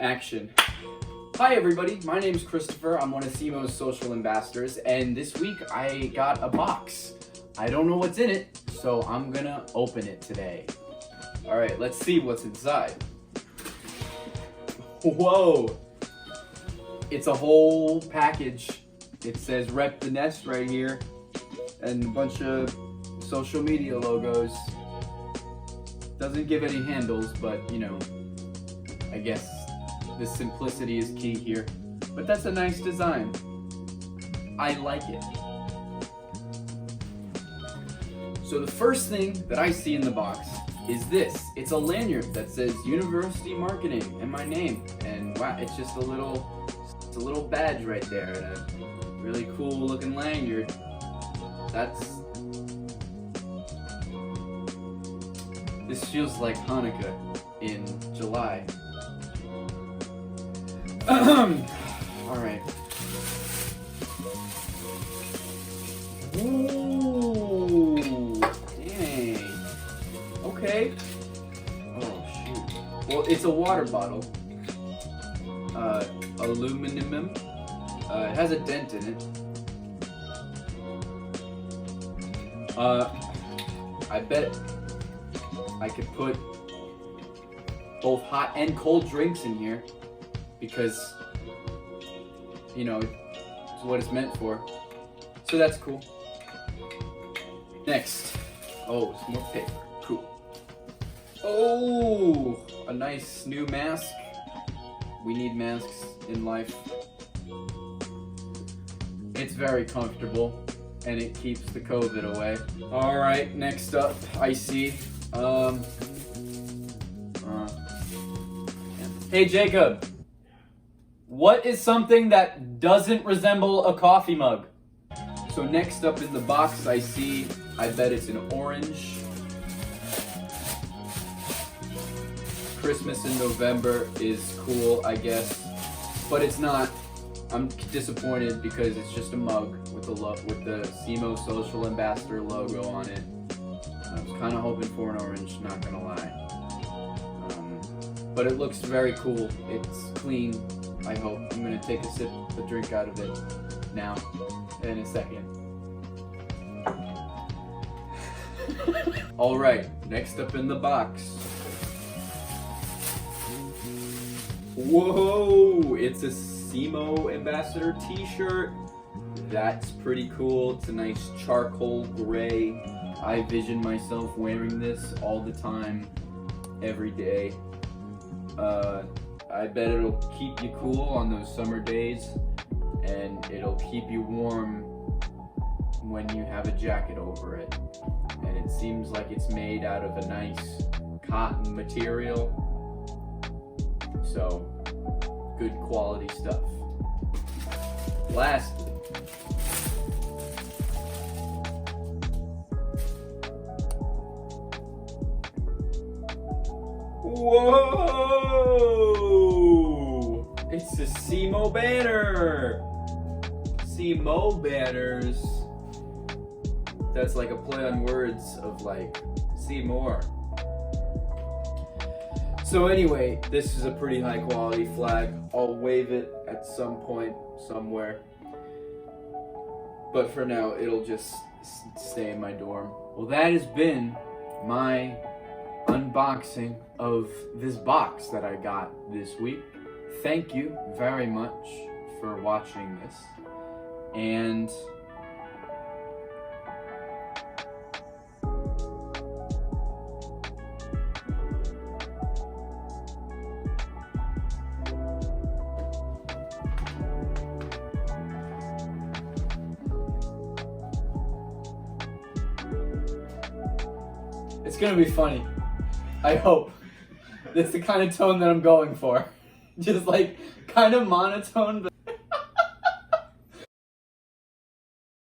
Action. Hi everybody, my name is Christopher. I'm one of Semo's social ambassadors, and this week I got a box. I don't know what's in it, so I'm gonna open it today. Alright, let's see what's inside. Whoa! It's a whole package. It says Rep the Nest right here, and a bunch of social media logos. Doesn't give any handles, but you know, I guess the simplicity is key here. But that's a nice design. I like it. So the first thing that I see in the box is this. It's a lanyard that says University Marketing and my name. And wow, it's just a little badge right there and a really cool looking lanyard. This feels like Hanukkah in July. Alright. Ooh, dang. Okay. Oh, shoot. Well, it's a water bottle. Aluminum. It has a dent in it. I bet I could put both hot and cold drinks in here because, you know, it's what it's meant for. So that's cool. Next. Oh, some more paper. Cool. Oh, a nice new mask. We need masks in life. It's very comfortable and it keeps the COVID away. All right, next up, I see. Hey Jacob, what is something that doesn't resemble a coffee mug? So next up in the box I see, I bet it's an orange. Christmas in November is cool, I guess, but it's not. I'm disappointed because it's just a mug with the Semo Social Ambassador logo on it. I was kind of hoping for an orange, not gonna lie. But it looks very cool. It's clean, I hope. I'm gonna take a drink out of it now, in a second. All right, next up in the box. Whoa, it's a Semo Ambassador t-shirt. That's pretty cool. It's a nice charcoal gray. I vision myself wearing this all the time, every day. I bet it'll keep you cool on those summer days, and it'll keep you warm when you have a jacket over it. And it seems like it's made out of a nice cotton material, so good quality stuff. Lastly, whoa! It's a Semo banner! Semo banners. That's like a play on words of like, see more. So anyway, this is a pretty high quality flag. I'll wave it at some point, somewhere. But for now, it'll just stay in my dorm. Well, that has been my unboxing of this box that I got this week. Thank you very much for watching this. And it's gonna be funny. I hope. That's the kind of tone that I'm going for. Just like kind of monotone, but